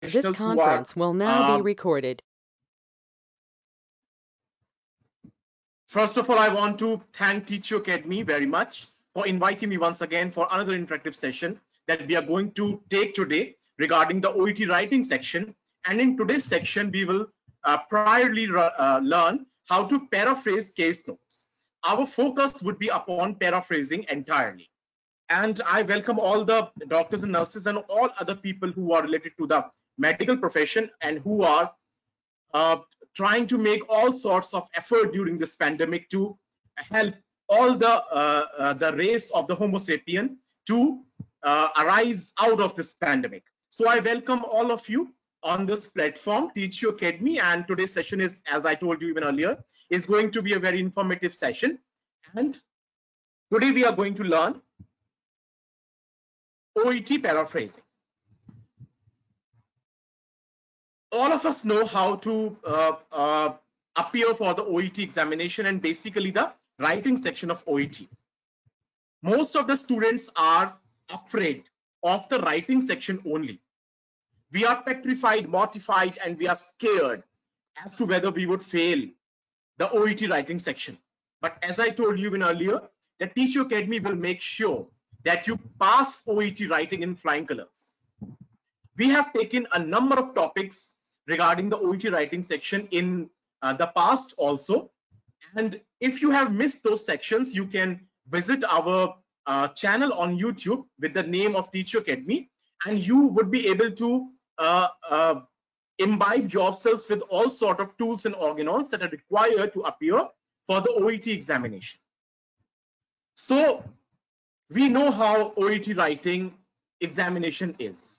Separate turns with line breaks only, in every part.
This
professionals who are
conference will now be recorded.
first of all, I want to thank Teach You Academy very much for inviting me once again for another interactive session that we are going to take today regarding the OET writing section. And in today's section, we will priorly learn how to paraphrase case notes. Our focus would be upon paraphrasing entirely. And I welcome all the doctors and nurses and all other people who are related to the medical profession and who are uh, trying to make all sorts of effort during this pandemic to help all the race of the Homo sapien to arise out of this pandemic. So I welcome all of you on this platform, Teach You Academy, and today's session is, as I told you even earlier, is going to be a very informative session. And today we are going to learn OET paraphrasing. All of us know how to appear for the OET examination and basically the writing section of OET. Most of the students are afraid of the writing section only. We are petrified, mortified, and we are scared as to whether we would fail the OET writing section. But as I told you even earlier, the Teach You Academy will make sure that you pass OET writing in flying colors. We have taken a number of topics regarding the OET writing section in the past also. And if you have missed those sections, you can visit our channel on YouTube with the name of Teach You Academy, and you would be able to imbibe yourselves with all sort of tools and organelles that are required to appear for the OET examination. So we know how OET writing examination is.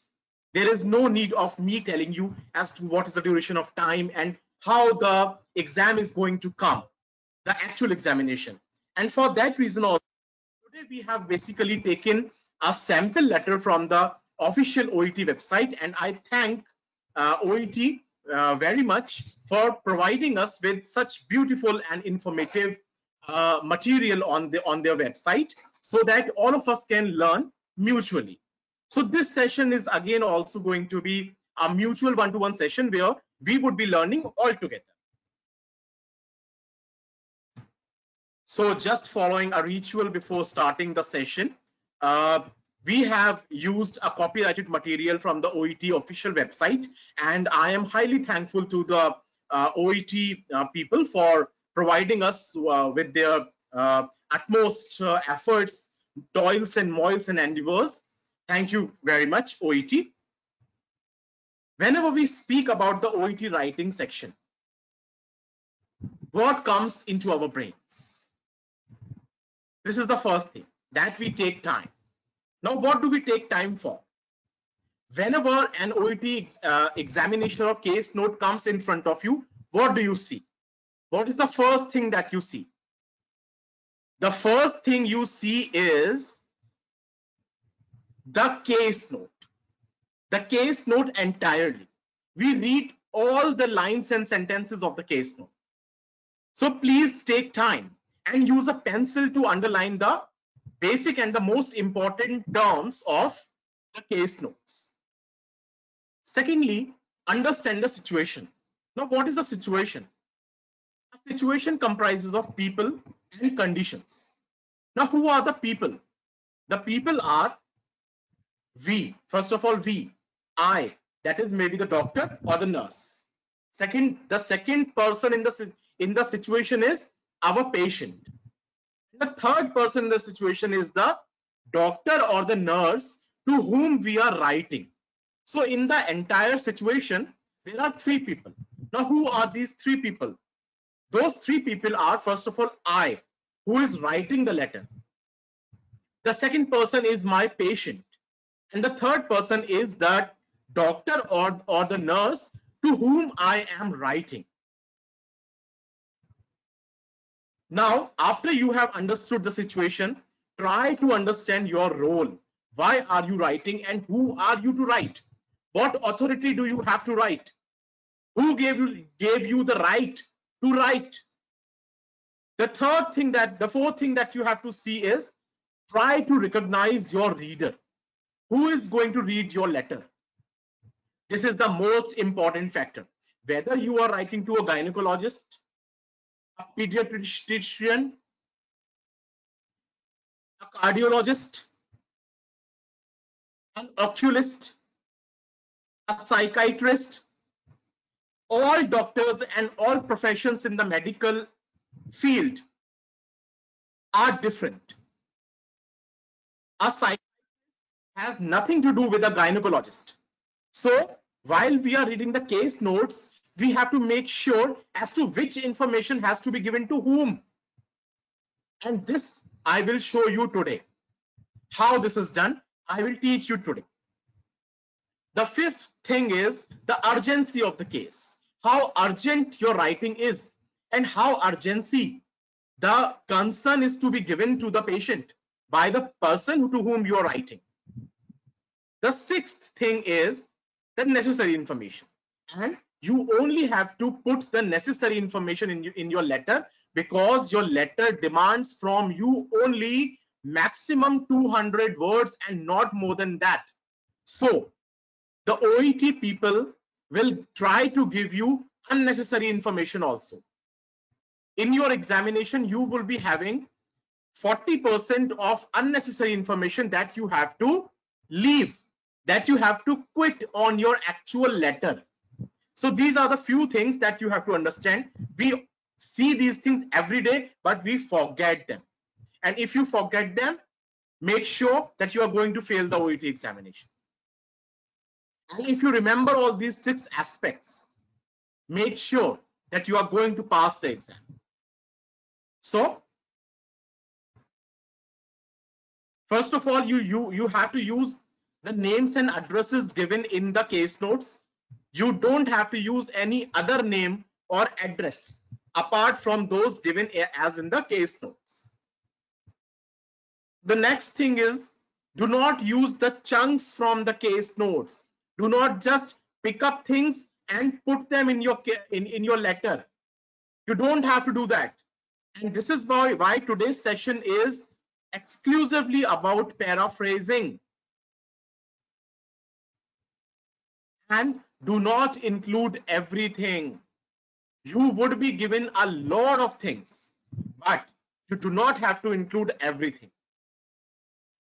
There is no need of me telling you as to what is the duration of time and how the exam is going to come, the actual examination. And for that reason also, today we have basically taken a sample letter from the official OET website, and I thank OET very much for providing us with such beautiful and informative material on their website so that all of us can learn mutually. So this session is again also going to be a mutual one-to-one session where we would be learning all together. So just following a ritual before starting the session, we have used a copyrighted material from the OET official website, and I am highly thankful to the OET people for providing us with their utmost efforts, toils and moils and endeavors. Thank you very much, OET. Whenever we speak about the OET writing section, what comes into our brains? This is the first thing, that we take time. Now, what do we take time for? Whenever an OET examination or case note comes in front of you, what do you see? What is the first thing that you see? The first thing you see is the case note. The case note entirely. We read all the lines and sentences of the case note. So please take time and use a pencil to underline the basic and the most important terms of the case notes. Secondly, understand the situation. Now, what is the situation? A situation comprises of people and conditions. Now, who are the people? The people are we. First of all, we, I, that is maybe the doctor or the nurse. Second, the second person in the situation is our patient. The third person in the situation is the doctor or the nurse to whom we are writing. So in the entire situation, there are three people. Now, who are these three people? Those three people are, first of all, I, who is writing the letter. The second person is my patient. And the third person is the doctor or the nurse to whom I am writing. Now, after you have understood the situation, try to understand your role. Why are you writing and who are you to write? What authority do you have to write? Who gave you the right to write? The fourth thing that you have to see is try to recognize your reader. Who is going to read your letter? This is the most important factor. Whether you are writing to a gynecologist, a pediatrician, a cardiologist, an oculist, a psychiatrist, all doctors and all professions in the medical field are different. A psychiatrist has nothing to do with a gynecologist. So while we are reading the case notes, we have to make sure as to which information has to be given to whom. And this I will show you today. How this is done, I will teach you today. The fifth thing is the urgency of the case. How urgent your writing is and how urgency the concern is to be given to the patient by the person to whom you are writing. The sixth thing is the necessary information, and you only have to put the necessary information in your letter, because your letter demands from you only maximum 200 words and not more than that. So the OET people will try to give you unnecessary information also. In your examination, you will be having 40% of unnecessary information that you have to leave, that you have to quit on your actual letter. So these are the few things that you have to understand. We see these things every day, but we forget them. And if you forget them, make sure that you are going to fail the OET examination. And if you remember all these 6 aspects, make sure that you are going to pass the exam. So first of all, you have to use the names and addresses given in the case notes. You don't have to use any other name or address apart from those given as in the case notes. The next thing is, do not use the chunks from the case notes. Do not just pick up things and put them in your letter. You don't have to do that. And this is why today's session is exclusively about paraphrasing. And do not include everything. You would be given a lot of things, but you do not have to include everything.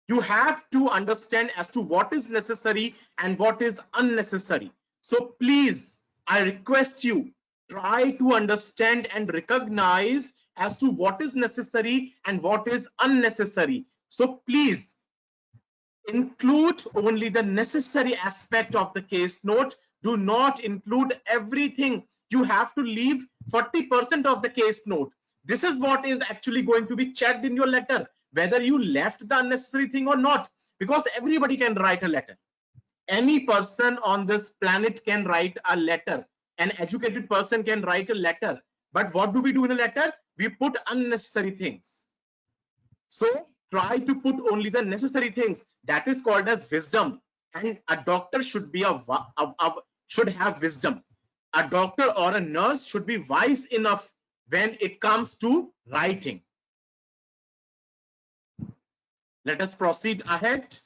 You have to understand as to what is necessary and what is unnecessary. So please, I request you, try to understand and recognize as to what is necessary and what is unnecessary. So please include only the necessary aspect of the case note. Do not include everything. You have to leave 40% of the case note. This is what is actually going to be checked in your letter, whether you left the unnecessary thing or not, because everybody can write a letter. Any person on this planet can write a letter. An educated person can write a letter. But what do we do in a letter? We put unnecessary things. So try to put only the necessary things. That is called as wisdom. And a doctor should be should have wisdom. A doctor or a nurse should be wise enough when it comes to writing. Let us proceed ahead.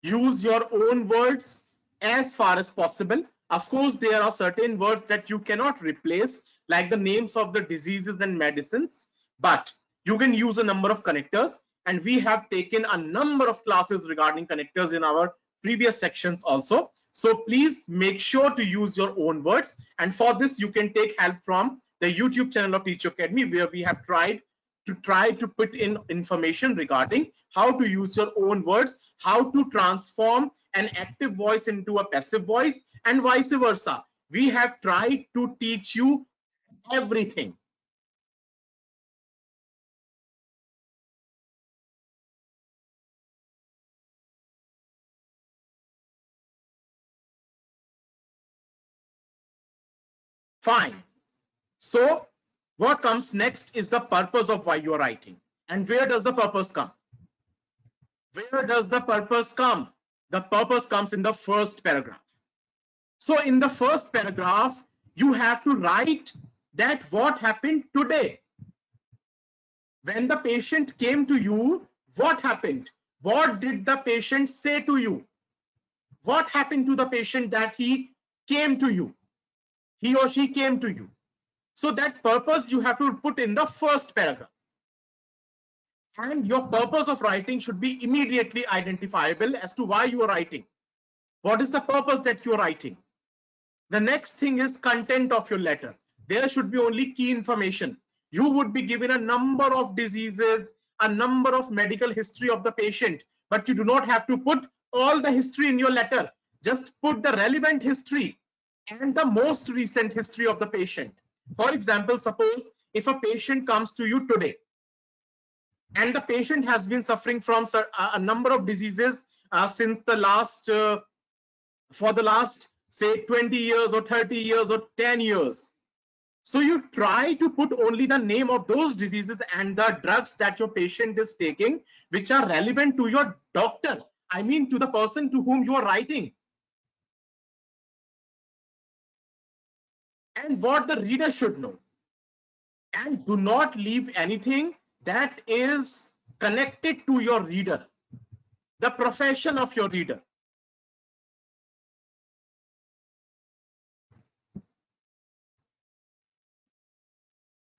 Use your own words as far as possible. Of course, there are certain words that you cannot replace, like the names of the diseases and medicines, but you can use a number of connectors, and we have taken a number of classes regarding connectors in our previous sections also. So please make sure to use your own words, and for this you can take help from the YouTube channel of Teacher Academy, where we have tried to put in information regarding how to use your own words, how to transform an active voice into a passive voice, and vice versa. We have tried to teach you everything. Fine. So what comes next is the purpose of why you are writing. And where does the purpose come? Where does the purpose come? The purpose comes in the first paragraph. So in the first paragraph, you have to write that what happened today. When the patient came to you, what happened? What did the patient say to you? What happened to the patient that he came to you? He or she came to you. So that purpose you have to put in the first paragraph. And your purpose of writing should be immediately identifiable as to why you are writing. What is the purpose that you are writing? The next thing is content of your letter. There should be only key information. You would be given a number of diseases, a number of medical history of the patient, but you do not have to put all the history in your letter. Just put the relevant history and the most recent history of the patient. For example, suppose if a patient comes to you today and the patient has been suffering from a number of diseases since the last for the last say 20 years or 30 years or 10 years. So you try to put only the name of those diseases and the drugs that your patient is taking, which are relevant to your doctor. I mean, to the person to whom you are writing. And what the reader should know. And do not leave anything that is connected to your reader, the profession of your reader.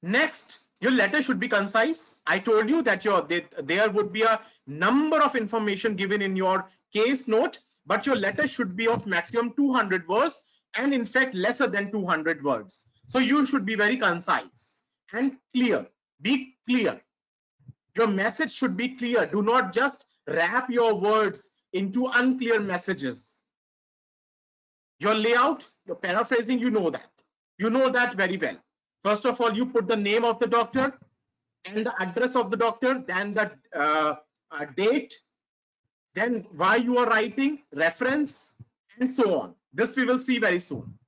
Next, your letter should be concise. I told you that there would be a number of information given in your case note, but your letter should be of maximum 200 words and in fact lesser than 200 words. So you should be very concise and clear. Be clear. Your message should be clear. Do not just wrap your words into unclear messages. Your layout, your paraphrasing, you know that. You know that very well. First of all, you put the name of the doctor and the address of the doctor, then the date, then why you are writing, reference, and so on. This we will see very soon.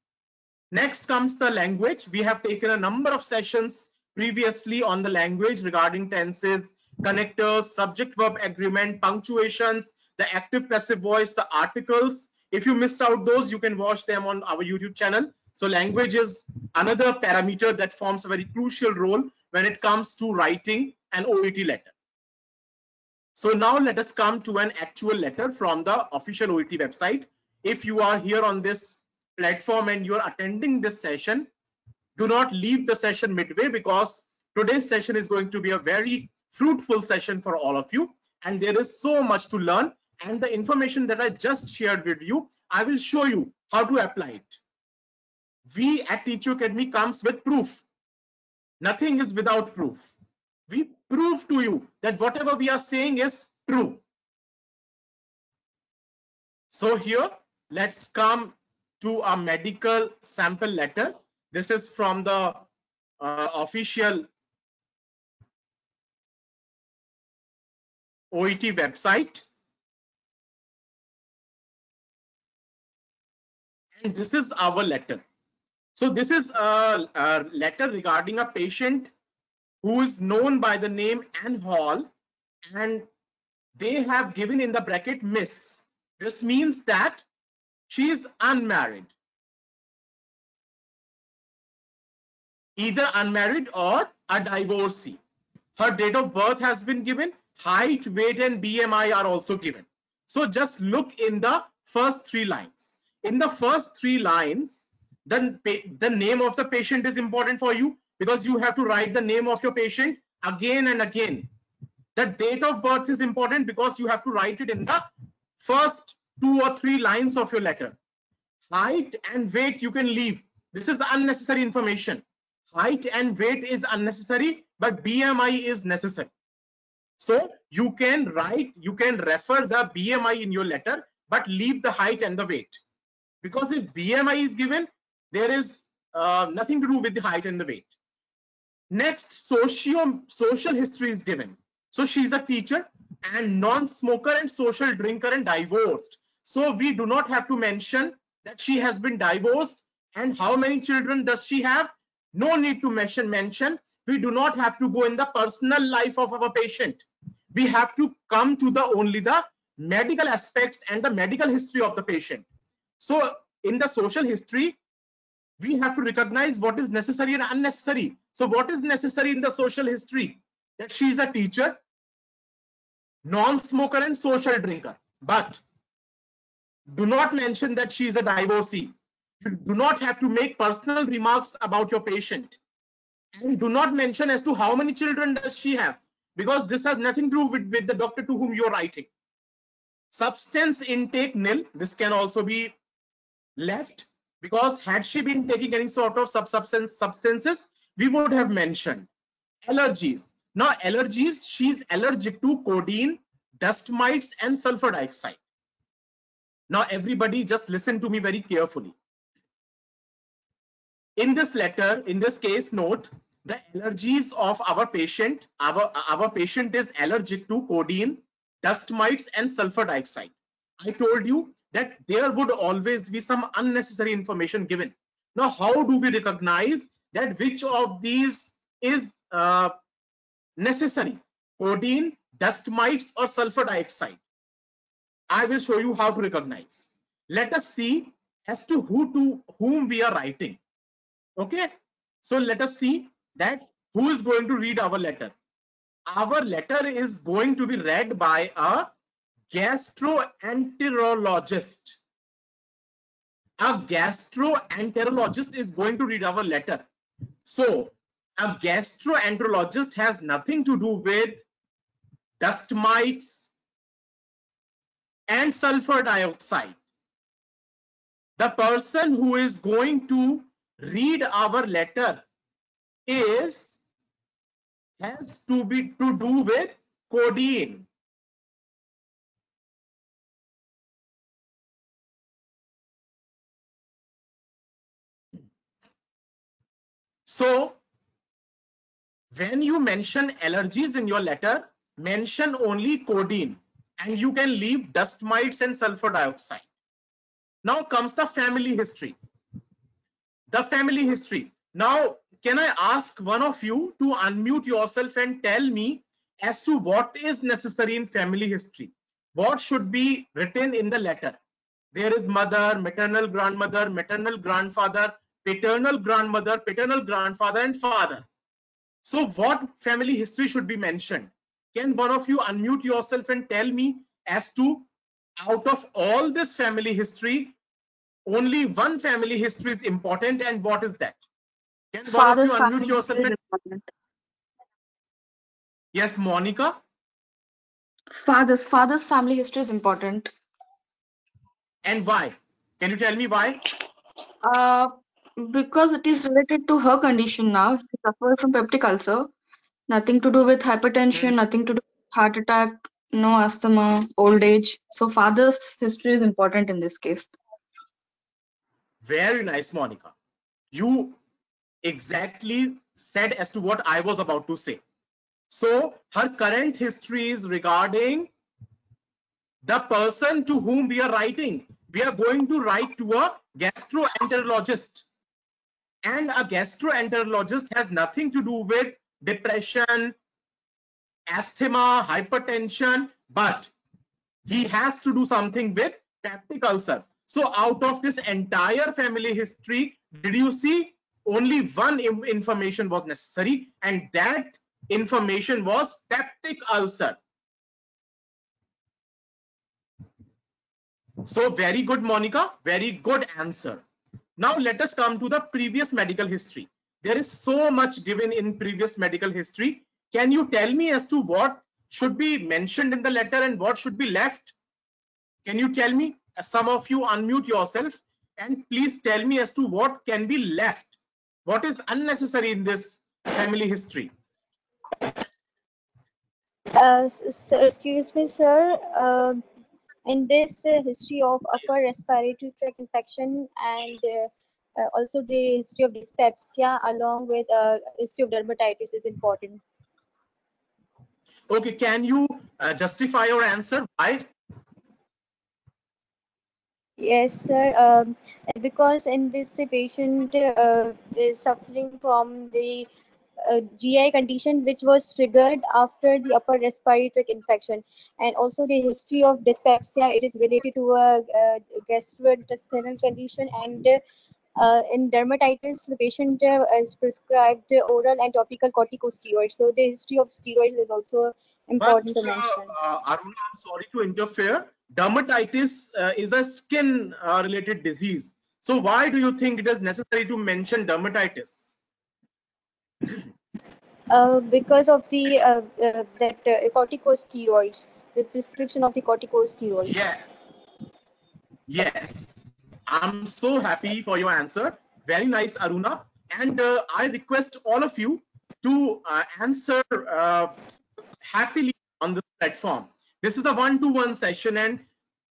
Next comes the language. We have taken a number of sessions previously on the language regarding tenses, connectors, subject-verb agreement, punctuations, the active passive voice, the articles. If you missed out those, you can watch them on our YouTube channel. So language is another parameter that forms a very crucial role when it comes to writing an OET letter. So now let us come to an actual letter from the official OET website. If you are here on this platform and you are attending this session, do not leave the session midway, because today's session is going to be a very fruitful session for all of you, and there is so much to learn. And the information that I just shared with you, I will show you how to apply it. We at Teach You Academy comes with proof. Nothing is without proof. We prove to you that whatever we are saying is true. So here, let's come to a medical sample letter. This is from the official OET website. And this is our letter. So this is a letter regarding a patient who is known by the name Ann Hall, and they have given in the bracket Miss. This means that she is unmarried, either unmarried or a divorcee. Her date of birth has been given, height, weight, and BMI are also given. So just look in the first 3 lines. In the first 3 lines, the name of the patient is important for you, because you have to write the name of your patient again and again. The date of birth is important because you have to write it in the first 2 or 3 lines of your letter. Height and weight you can leave. This is unnecessary information. Height and weight is unnecessary, but BMI is necessary. So you can refer the BMI in your letter, but leave the height and the weight. Because if BMI is given, there is nothing to do with the height and the weight. Next, social history is given. So she's a teacher and non-smoker and social drinker and divorced. So we do not have to mention that she has been divorced and how many children does she have. No need to mention. We do not have to go in the personal life of our patient. We have to come to only the medical aspects and the medical history of the patient. So in the social history, we have to recognize what is necessary and unnecessary. So what is necessary in the social history? That she is a teacher, non-smoker and social drinker. But Do not mention that she is a divorcee. You do not have to make personal remarks about your patient. And do not mention as to how many children does she have, because this has nothing to do with the doctor to whom you are writing. Substance intake nil. This can also be left, because had she been taking any sort of substances, we would have mentioned. Allergies. Now allergies, she is allergic to codeine, dust mites, and sulfur dioxide. Now everybody just listen to me very carefully. In this letter, in this case note, the allergies of our patient, our patient is allergic to codeine, dust mites, and sulfur dioxide. I told you that there would always be some unnecessary information given. Now, how do we recognize that which of these is necessary? Codeine, dust mites, or sulfur dioxide? I will show you how to recognize. Let us see as to whom we are writing. Okay, so let us see that who is going to read our letter. Our letter is going to be read by a gastroenterologist. A gastroenterologist is going to read our letter. So a gastroenterologist has nothing to do with dust mites and sulfur dioxide. The person who is going to read our letter has to do with codeine. So when you mention allergies in your letter, mention only codeine, and you can leave dust mites and sulfur dioxide. Now comes the family history. The family history. Now, can I ask one of you to unmute yourself and tell me as to what is necessary in family history? What should be written in the letter? There is mother, maternal grandmother, maternal grandfather, paternal grandmother, paternal grandfather, and father. So what family history should be mentioned? Can one of you unmute yourself and tell me as to, out of all this family history, only one family history is important, and what is that? Can one of you
Father's
unmute
family
yourself?
history is
And
important.
yes, Monica.
Father's family history is important.
And why? Can you tell me why?
Uh, because it is related to her condition now. She suffers from peptic ulcer. Nothing to do with hypertension, nothing to do with heart attack, no asthma, old age. So father's history is important in this case.
Very nice, Monica. You exactly said as to what I was about to say. So her current history is regarding the person to whom we are writing. We are going to write to a gastroenterologist, and a gastroenterologist has nothing to do with depression, asthma, hypertension, but he has to do something with peptic ulcer. So out of this entire family history, did you see only one information was necessary, and that information was peptic ulcer. So very good, Monica, very good answer. Now let us come to the previous medical history. There is so much given in previous medical history. Can you tell me as to what should be mentioned in the letter and what should be left? Can you tell me? Some of you unmute yourself and please tell me as to what can be left. What is unnecessary in this family history?
Excuse me, sir. In this history of upper respiratory tract infection and also the history of dyspepsia along with history of dermatitis is important.
Okay, can you justify your answer? Why?
Yes, sir. Because in this the patient is suffering from the GI condition which was triggered after the upper respiratory tract infection, and also the history of dyspepsia. It is related to a gastrointestinal condition, and in dermatitis, the patient is prescribed oral and topical corticosteroids. So the history of steroids is also
But
important to mention.
Aruna, I'm sorry to interfere, dermatitis is a skin related disease. So why do you think it is necessary to mention dermatitis?
Because of the corticosteroids, the prescription of the corticosteroids.
Yeah, yes. I'm so happy for your answer. Very nice, Aruna. And I request all of you to answer happily on this platform. This is a one-to-one session, and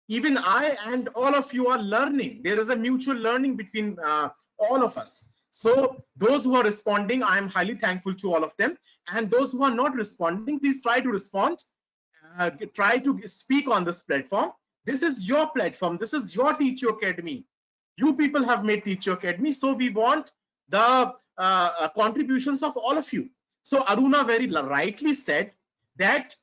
even I and all of you are learning. There is a mutual learning between all of us. So those who are responding, I am highly thankful to all of them. And those who are not responding, please try to respond. Try to speak on this platform. This is your platform. This is your Teach You Academy. You people have made Teach You Academy. So we want the contributions of all of you. So Aruna very rightly said that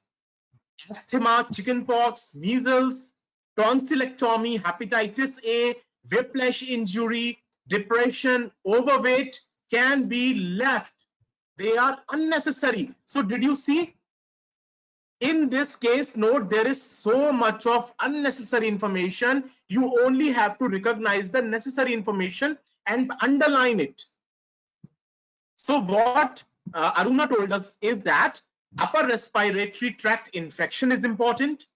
asthma, chickenpox, measles, tonsillectomy, hepatitis A, whiplash injury, depression, overweight can be left. They are unnecessary. So did you see? In this case note, there is so much of unnecessary information. You only have to recognize the necessary information and underline it. So what Aruna told us is that upper respiratory tract infection is important.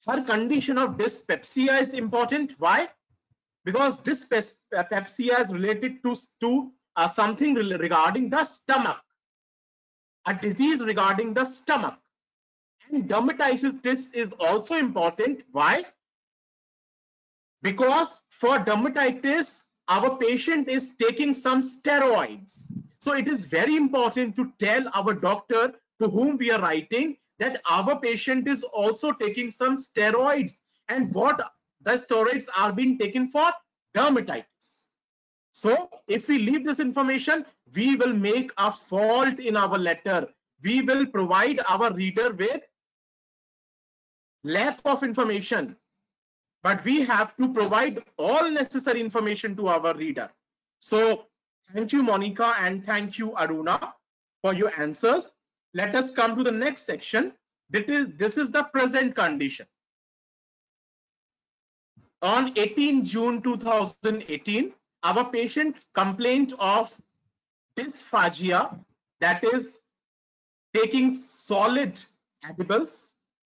Her condition of dyspepsia is important. Why? Because dyspepsia is related to something regarding the stomach, a disease regarding the stomach. And dermatitis is also important. Why? Because for dermatitis, our patient is taking some steroids. So it is very important to tell our doctor to whom we are writing that our patient is also taking some steroids, and what the steroids are being taken for? Dermatitis. So if we leave this information, we will make a fault in our letter. We will provide our reader with lack of information, but we have to provide all necessary information to our reader. So thank you, Monica, and thank you, Aruna, for your answers. Let us come to the next section. This is the present condition. On 18 June 2018, our patient complained of dysphagia, that is taking solid edibles,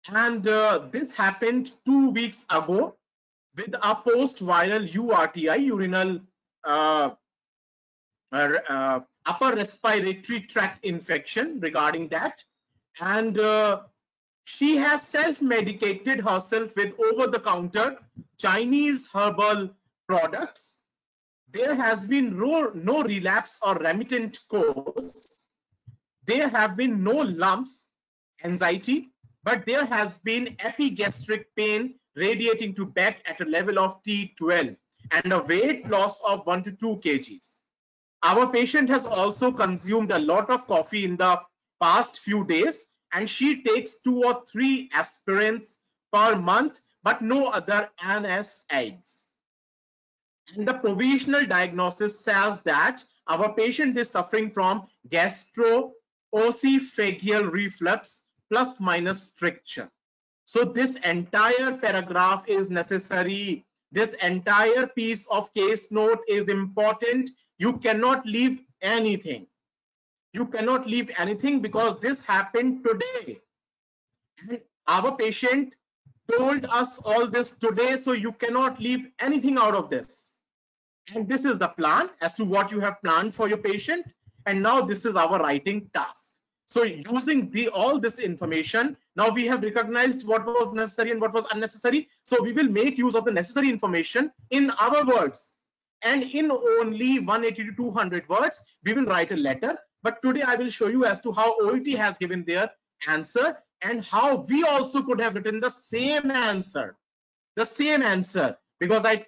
and this happened 2 weeks ago with a post-viral URTI, urinal upper respiratory tract infection regarding that. And she has self-medicated herself with over-the-counter Chinese herbal products. There has been no relapse or remittent course. There have been no lumps, anxiety, but there has been epigastric pain radiating to back at a level of T12 and a weight loss of 1 to 2 kgs. Our patient has also consumed a lot of coffee in the past few days, and she takes 2 or 3 aspirins per month, but no other NSAIDs. And the provisional diagnosis says that our patient is suffering from gastroesophageal reflux plus minus stricture. So this entire paragraph is necessary. This entire piece of case note is important. You cannot leave anything. You cannot leave anything because this happened today. And our patient told us all this today, so you cannot leave anything out of this. And this is the plan as to what you have planned for your patient. And now this is our writing task. So using all this information, now we have recognized what was necessary and what was unnecessary. So we will make use of the necessary information in our words. And in only 180 to 200 words, we will write a letter. But today I will show you as to how OET has given their answer and how we also could have written the same answer. The same answer. Because I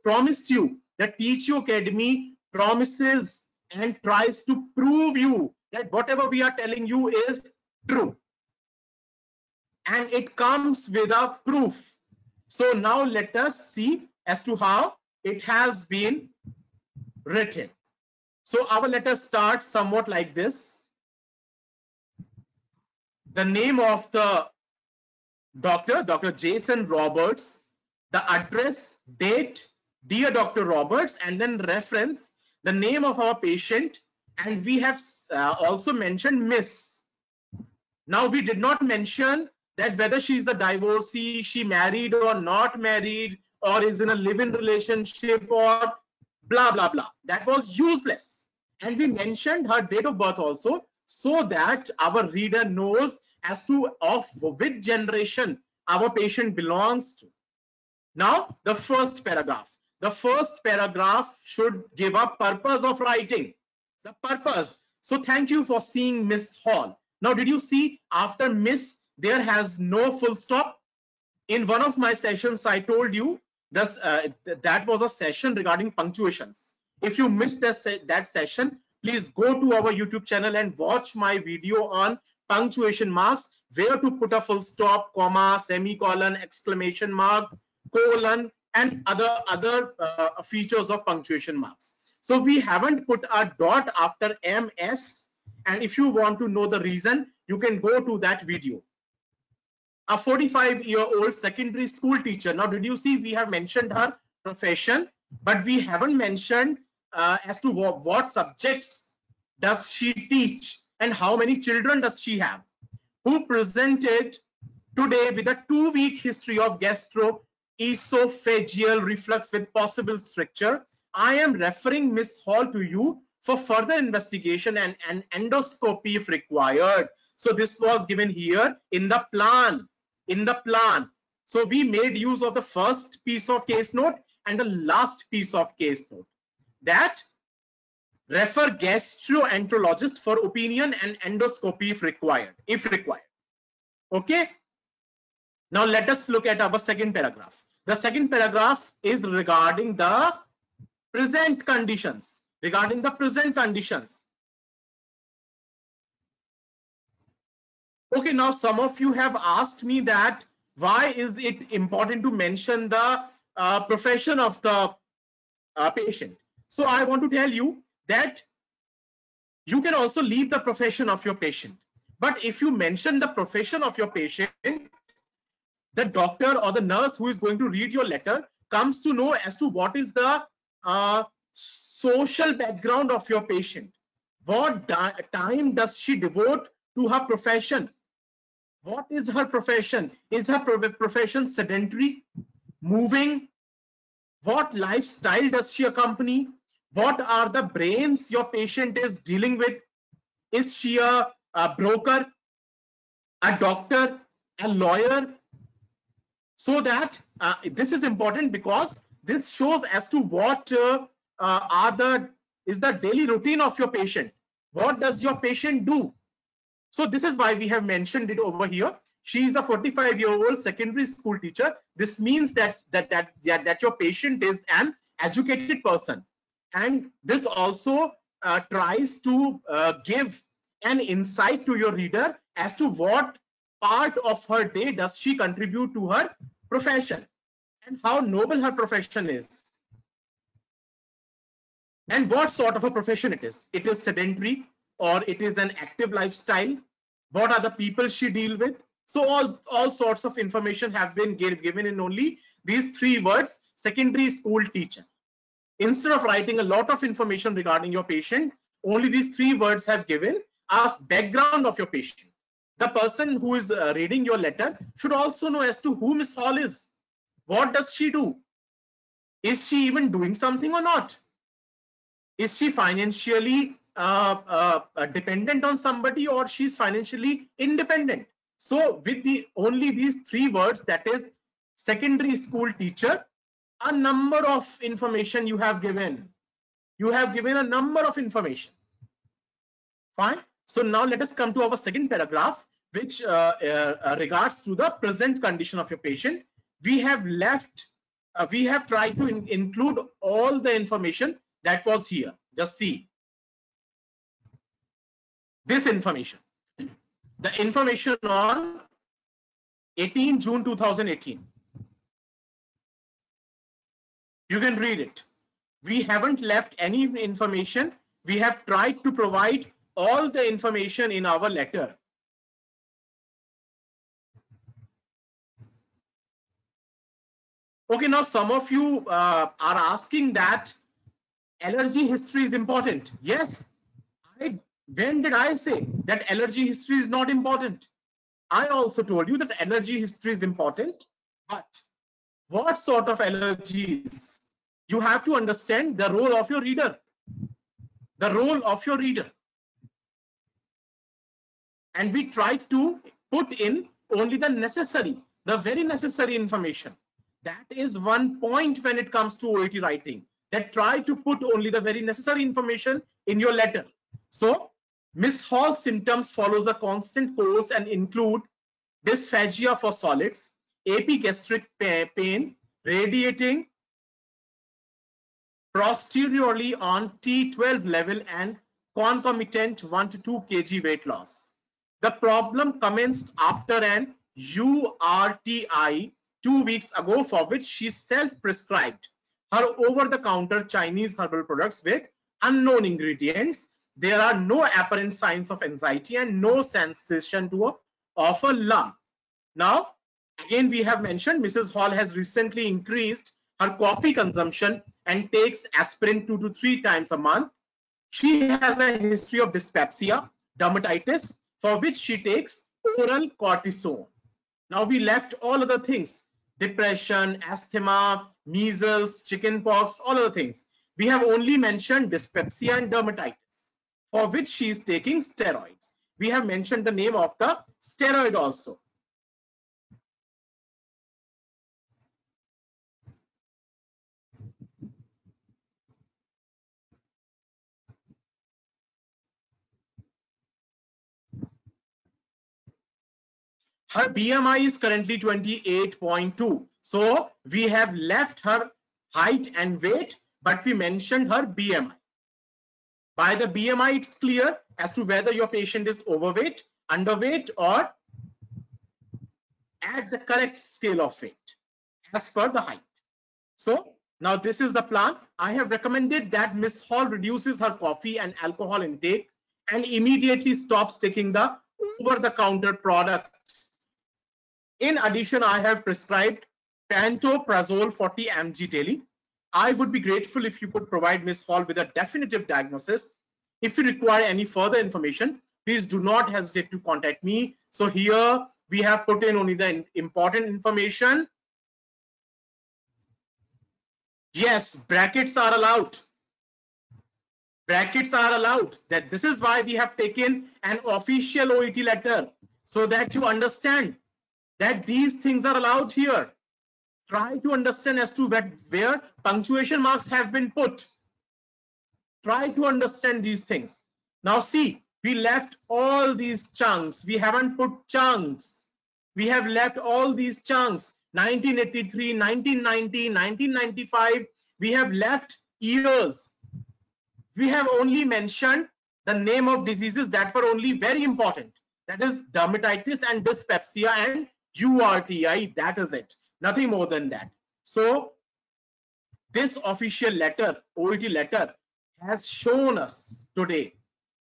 promised you that Teach You Academy promises and tries to prove you that whatever we are telling you is true. And it comes with a proof. So now let us see as to how it has been written. So our letter starts somewhat like this. The name of the Dr. Jason Roberts, the address, date, dear Dr. Roberts, and then reference, the name of our patient, and we have also mentioned Miss. Now we did not mention that whether she is the divorcee, she married or not married, or is in a live-in relationship or blah blah blah. That was useless. And we mentioned her date of birth also, so that our reader knows as to of which generation our patient belongs to. Now the first paragraph. The first paragraph should give a purpose of writing. The purpose. So thank you for seeing Miss Hall. Now did you see after Miss there has no full stop? In one of my sessions I told you this, that was a session regarding punctuations. If you missed that session, please go to our YouTube channel and watch my video on punctuation marks, where to put a full stop, comma, semicolon, exclamation mark, colon, and other features of punctuation marks. So we haven't put a dot after MS, and if you want to know the reason, you can go to that video. A 45-year-old secondary school teacher. Now, did you see we have mentioned her profession, but we haven't mentioned as to what subjects does she teach and how many children does she have. Who presented today with a 2-week history of gastroesophageal reflux with possible stricture. I am referring Miss Hall to you for further investigation and endoscopy if required. So this was given here in the plan. So we made use of the first piece of case note and the last piece of case note, that refer gastroenterologist for opinion and endoscopy if required. Okay. Now let us look at our second paragraph. The second paragraph is regarding the present conditions. Okay, now some of you have asked me that why is it important to mention the profession of the patient. So I want to tell you that you can also leave the profession of your patient. But if you mention the profession of your patient, the doctor or the nurse who is going to read your letter comes to know as to what is the social background of your patient. What time does she devote to her profession? What is her profession? Is her profession sedentary, moving? What lifestyle does she accompany? What are the brains your patient is dealing with? Is she a broker, a doctor, a lawyer? So that this is important because this shows as to what is the daily routine of your patient. What does your patient do? So this is why we have mentioned it over here. She is a 45-year-old secondary school teacher. This means that your patient is an educated person, and this also tries to give an insight to your reader as to what part of her day does she contribute to her profession and how noble her profession is and what sort of a profession it is. It is sedentary or it is an active lifestyle. What are the people she deals with? So all sorts of information have been given in only these 3 words: secondary school teacher. Instead of writing a lot of information regarding your patient, only these 3 words have given us background of your patient. The person who is reading your letter should also know as to who Miss Hall is. What does she do? Is she even doing something or not? Is she financially dependent on somebody, or she's financially independent? So with only these 3 words, that is secondary school teacher, a number of information you have given. You have given a number of information. Fine. So now let us come to our second paragraph, which regards to the present condition of your patient. We have tried to include all the information that was here. Just see this information. The information on 18 June 2018. You can read it. We haven't left any information. We have tried to provide all the information in our letter. Okay, now some of you are asking that allergy history is important. Yes, when did I say that allergy history is not important? I also told you that allergy history is important, but what sort of allergies? You have to understand the role of your reader. The role of your reader. And we try to put in only the necessary, the very necessary information. That is one point when it comes to OET writing, that try to put only the very necessary information in your letter. So Miss Hall's symptoms follows a constant course and include dysphagia for solids, epigastric pain, radiating posteriorly on T12 level and concomitant 1 to 2 kg weight loss. The problem commenced after an URTI 2 weeks ago, for which she self-prescribed her over-the-counter Chinese herbal products with unknown ingredients. There are no apparent signs of anxiety and no sensation of a lump. Now, again, we have mentioned Mrs. Hall has recently increased her coffee consumption and takes aspirin 2 to 3 times a month. She has a history of dyspepsia, dermatitis, for which she takes oral cortisone. Now we left all other things: depression, asthma, measles, chickenpox, all other things. We have only mentioned dyspepsia and dermatitis, for which she is taking steroids. We have mentioned the name of the steroid also. Her BMI is currently 28.2. So we have left her height and weight, but we mentioned her BMI. By the BMI, it's clear as to whether your patient is overweight, underweight, or at the correct scale of weight as per the height. So now this is the plan. I have recommended that Miss Hall reduces her coffee and alcohol intake and immediately stops taking the over-the-counter product. In addition, I have prescribed pantoprazole 40 mg daily. I would be grateful if you could provide Ms. Hall with a definitive diagnosis. If you require any further information, please do not hesitate to contact me. So here we have put in only the important information. Yes, brackets are allowed. Brackets are allowed. That this is why we have taken an official OET letter, so that you understand that these things are allowed here. Try to understand as to where punctuation marks have been put. Try to understand these things. Now see, we left all these chunks. We haven't put chunks. We have left all these chunks. 1983, 1990, 1995. We have left years. We have only mentioned the name of diseases that were only very important. That is dermatitis and dyspepsia and URTI. That is it. Nothing more than that. So this official letter, OET letter, has shown us today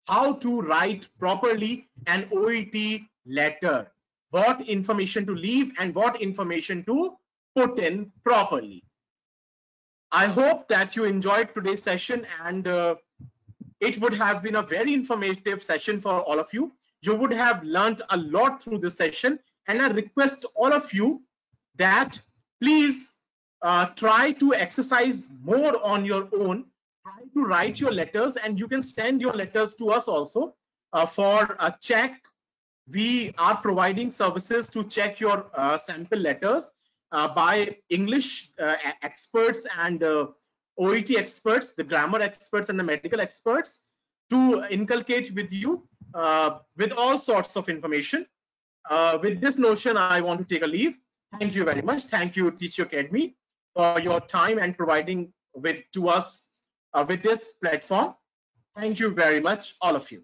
how to write properly an OET letter, what information to leave and what information to put in properly. I hope that you enjoyed today's session, and it would have been a very informative session for all of you. You would have learned a lot through this session, and I request all of you that please try to exercise more on your own. Try to write your letters, and you can send your letters to us also for a check. We are providing services to check your sample letters by English experts and OET experts, the grammar experts and the medical experts, to inculcate with you with all sorts of information. With this notion, I want to take a leave. Thank you very much. Thank you, Teacher Academy, for your time and providing to us with this platform. Thank you very much, all of you.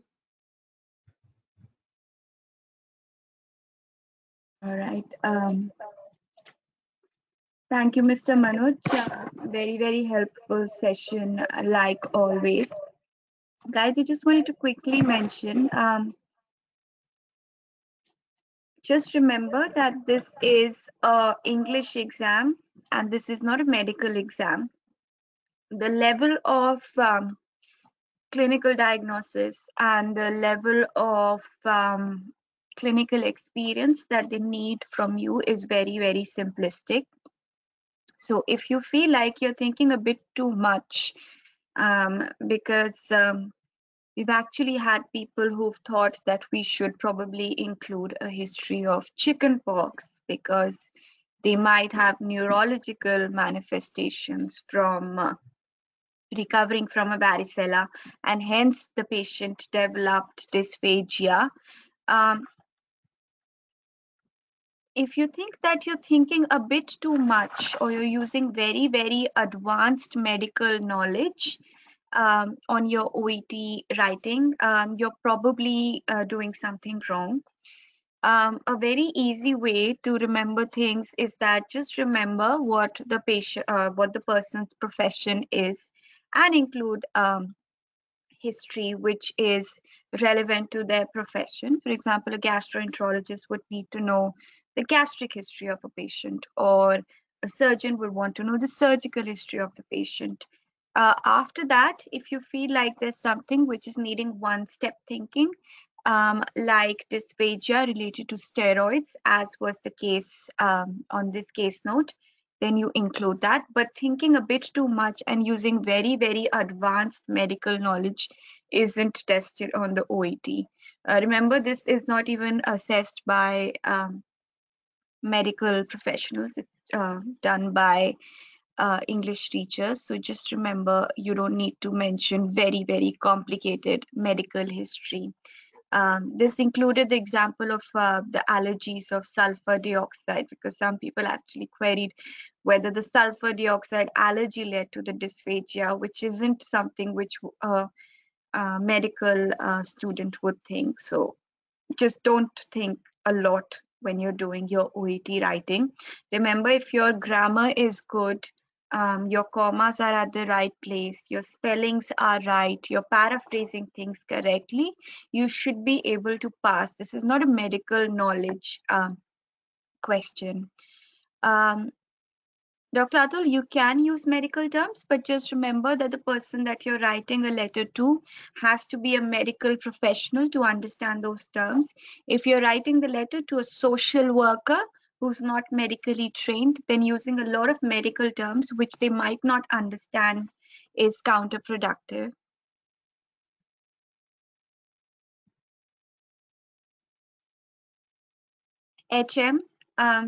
All right. Thank you, Mr. Manoj. Very, very helpful session, like always. Guys, I just wanted to quickly mention, just remember that this is an English exam. and this is not a medical exam, the level of clinical diagnosis and the level of clinical experience that they need from you is very, very simplistic. So if you feel like you're thinking a bit too much, because we've actually had people who've thought that we should probably include a history of chickenpox because they might have neurological manifestations from recovering from a varicella, and hence the patient developed dysphagia. Um, if you think that you're thinking a bit too much or you're using very, very advanced medical knowledge on your OET writing, you're probably doing something wrong. A very easy way to remember things is that just remember what the what the person's profession is, and include history which is relevant to their profession. For example, a gastroenterologist would need to know the gastric history of a patient, or a surgeon would want to know the surgical history of the patient. After that, if you feel like there's something which is needing one step thinking, like dysphagia related to steroids, as was the case on this case note, then you include that. But thinking a bit too much and using very, very advanced medical knowledge isn't tested on the OET. Remember, this is not even assessed by medical professionals. It's done by English teachers. So just remember, you don't need to mention very, very complicated medical history. This included the example of the allergies of sulfur dioxide, because some people actually queried whether the sulfur dioxide allergy led to the dysphagia, which isn't something which a medical student would think. So just don't think a lot when you're doing your OET writing. Remember, if your grammar is good, your commas are at the right place, your spellings are right, you're paraphrasing things correctly, you should be able to pass. This is not a medical knowledge question. Dr. Atul, you can use medical terms, but just remember that the person that you're writing a letter to has to be a medical professional to understand those terms. If you're writing the letter to a social worker who's not medically trained, then using a lot of medical terms which they might not understand is counterproductive. HM,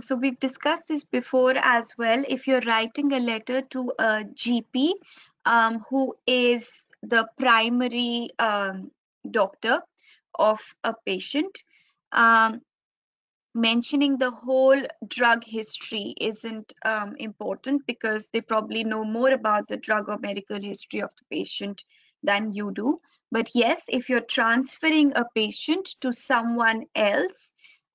so we've discussed this before as well. If you're writing a letter to a GP who is the primary doctor of a patient, mentioning the whole drug history isn't important, because they probably know more about the drug or medical history of the patient than you do. But yes, if you're transferring a patient to someone else,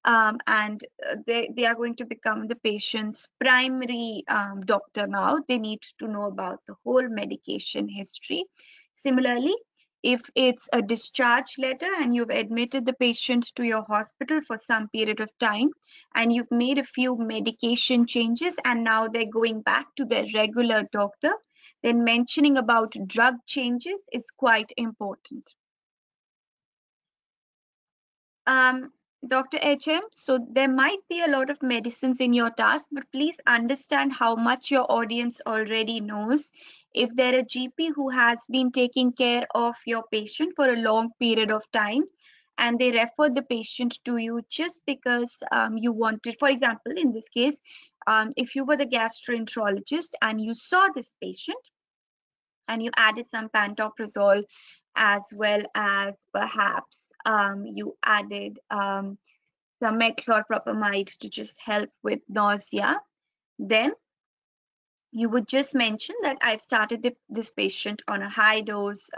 and they are going to become the patient's primary doctor now, they need to know about the whole medication history. Similarly, if it's a discharge letter and you've admitted the patient to your hospital for some period of time, and you've made a few medication changes and now they're going back to their regular doctor, then mentioning about drug changes is quite important. Dr. HM, so there might be a lot of medicines in your task, but please understand how much your audience already knows. If they're a GP who has been taking care of your patient for a long period of time, and they refer the patient to you just because you wanted, for example, in this case, if you were the gastroenterologist and you saw this patient and you added some pantoprazole, as well as perhaps you added some metchlorpropamide to just help with nausea, then you would just mention that I've started this patient on a high dose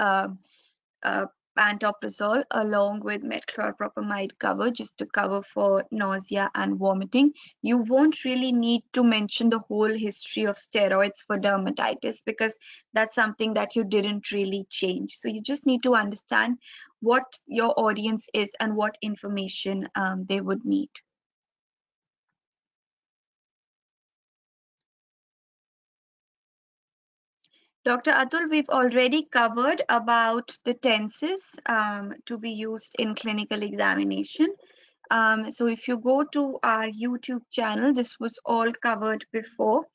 pantoprazole along with metchlorpropamide cover, just to cover for nausea and vomiting. You won't really need to mention the whole history of steroids for dermatitis, because that's something that you didn't really change. So you just need to understand what your audience is and what information they would need. Dr. Atul, we've already covered about the tenses to be used in clinical examination. So if you go to our YouTube channel, this was all covered before.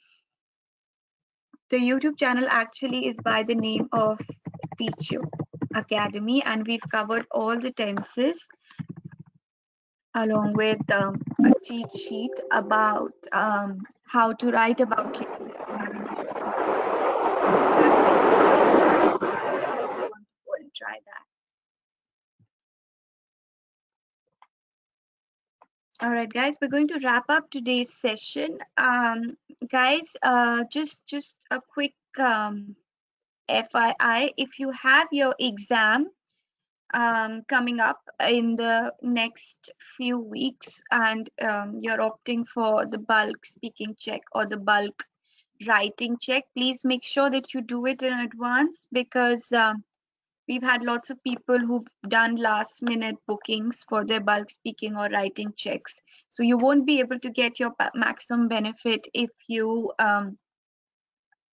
The YouTube channel actually is by the name of Teach You Academy, and we've covered all the tenses along with a cheat sheet about how to write about it. Go and try that. All right, guys, we're going to wrap up today's session. Guys, just a quick FYI, if you have your exam coming up in the next few weeks and you're opting for the bulk speaking check or the bulk writing check, please make sure that you do it in advance, because we've had lots of people who've done last minute bookings for their bulk speaking or writing checks. So you won't be able to get your maximum benefit if you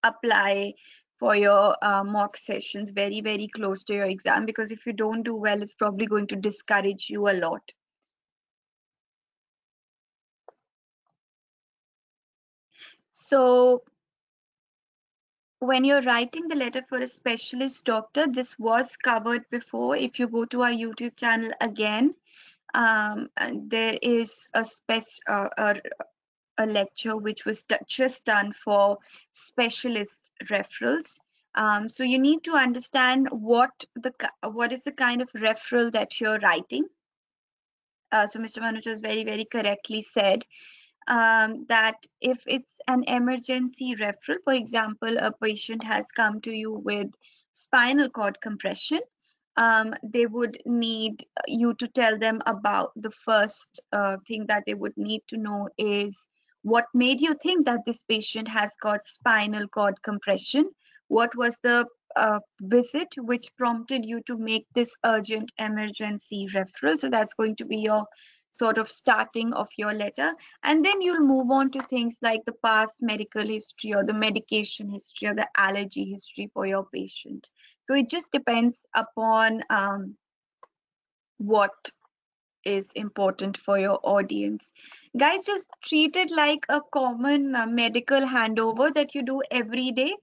apply for your mock sessions very, very close to your exam, because if you don't do well, it's probably going to discourage you a lot. So when you're writing the letter for a specialist doctor, this was covered before. If you go to our YouTube channel again, there is a lecture which was just done for specialist referrals. So you need to understand what is the kind of referral that you're writing. So Mr. Manoj has very, very correctly said that if it's an emergency referral, for example, a patient has come to you with spinal cord compression, they would need you to tell them about the first thing that they would need to know is what made you think that this patient has got spinal cord compression? What was the visit which prompted you to make this urgent emergency referral? So that's going to be your sort of starting of your letter, and then you'll move on to things like the past medical history or the medication history or the allergy history for your patient. So it just depends upon what is important for your audience. Guys, just treat it like a common medical handover that you do every day.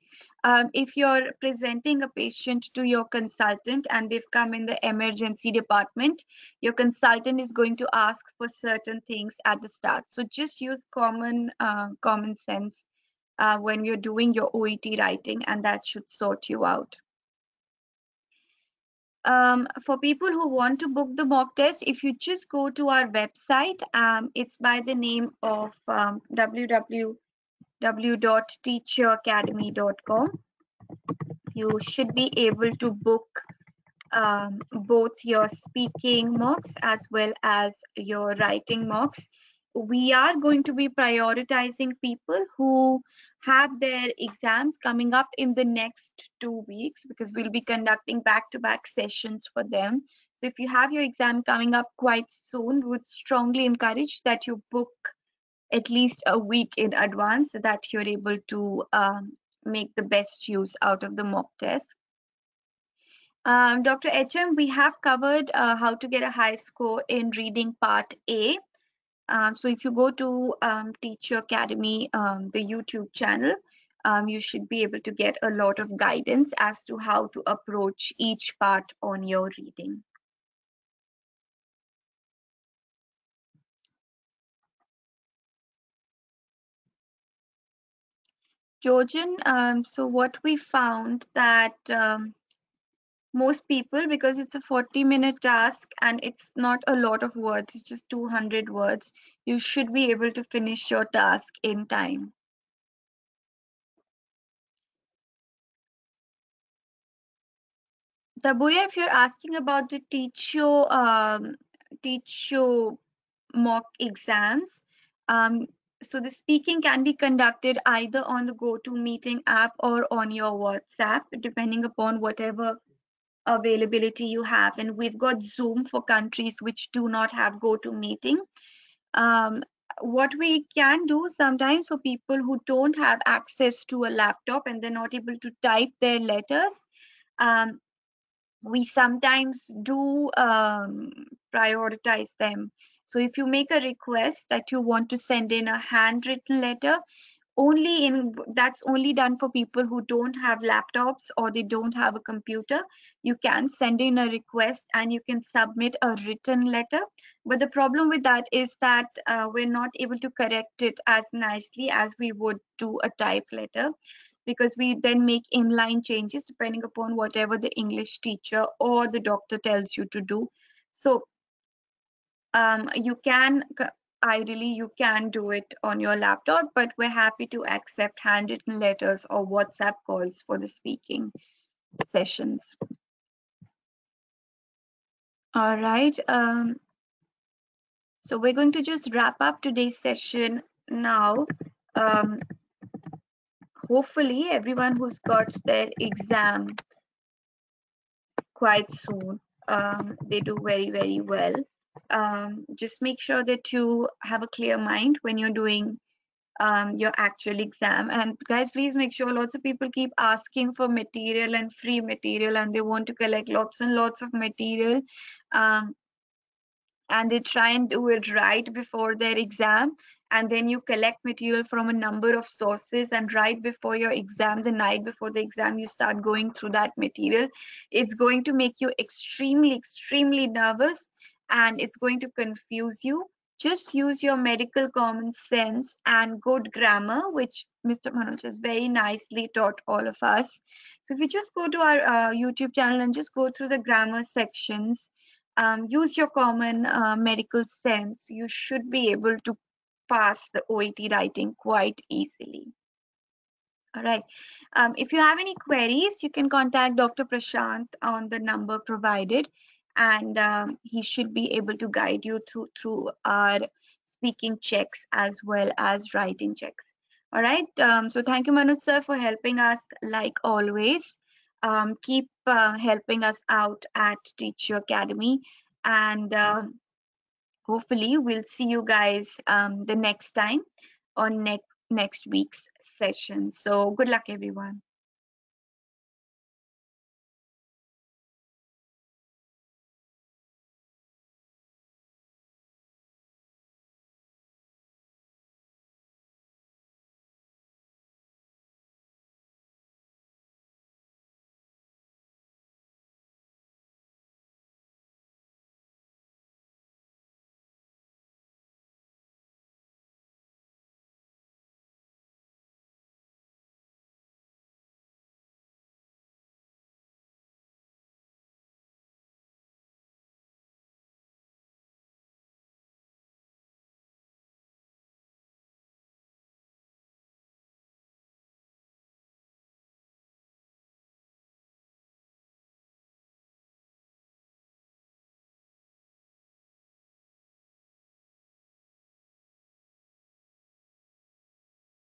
If you're presenting a patient to your consultant and they've come in the emergency department, your consultant is going to ask for certain things at the start. So just use common sense when you're doing your OET writing, and that should sort you out. For people who want to book the mock test, if you just go to our website, it's by the name of www.teachyouracademy.com. You should be able to book both your speaking mocks as well as your writing mocks. We are going to be prioritizing people who have their exams coming up in the next 2 weeks, because we'll be conducting back-to-back sessions for them. So if you have your exam coming up quite soon, would strongly encourage that you book at least a week in advance so that you're able to make the best use out of the mock test. Dr. HM, we have covered how to get a high score in reading part A. So if you go to Teach Your Academy, the YouTube channel, you should be able to get a lot of guidance as to how to approach each part on your reading. Georgian, so what we found that most people, because it's a 40-minute task and it's not a lot of words, it's just 200 words, you should be able to finish your task in time. Tabuya, if you're asking about the Teach Your mock exams, so the speaking can be conducted either on the GoToMeeting app or on your WhatsApp, depending upon whatever availability you have. And we've got Zoom for countries which do not have GoToMeeting. what we can do sometimes for people who don't have access to a laptop and they're not able to type their letters, we sometimes do prioritize them. So if you make a request that you want to send in a handwritten letter, that's only done for people who don't have laptops or they don't have a computer. You can send in a request and you can submit a written letter, but the problem with that is that we're not able to correct it as nicely as we would do a type letter, because we then make inline changes depending upon whatever the English teacher or the doctor tells you to do. So you can ideally you can do it on your laptop, but we're happy to accept handwritten letters or WhatsApp calls for the speaking sessions. All right, so we're going to just wrap up today's session now. Hopefully everyone who's got their exam quite soon, they do very well. Just make sure that you have a clear mind when you're doing your actual exam. And guys, please make sure, lots of people keep asking for material and free material, and they want to collect lots and lots of material, and they try and do it right before their exam, and then you collect material from a number of sources, and right before your exam, the night before the exam, you start going through that material. It's going to make you extremely nervous, and it's going to confuse you. Just use your medical common sense and good grammar, which Mr. Manoj has very nicely taught all of us. So if you just go to our YouTube channel and just go through the grammar sections, use your common medical sense, you should be able to pass the OET writing quite easily. All right. If you have any queries, you can contact Dr. Prashant on the number provided, and he should be able to guide you through our speaking checks as well as writing checks. All right. So thank you, Manoj sir, for helping us like always. Keep helping us out at Teach You Academy, and hopefully we'll see you guys the next time on next week's session. So good luck, everyone.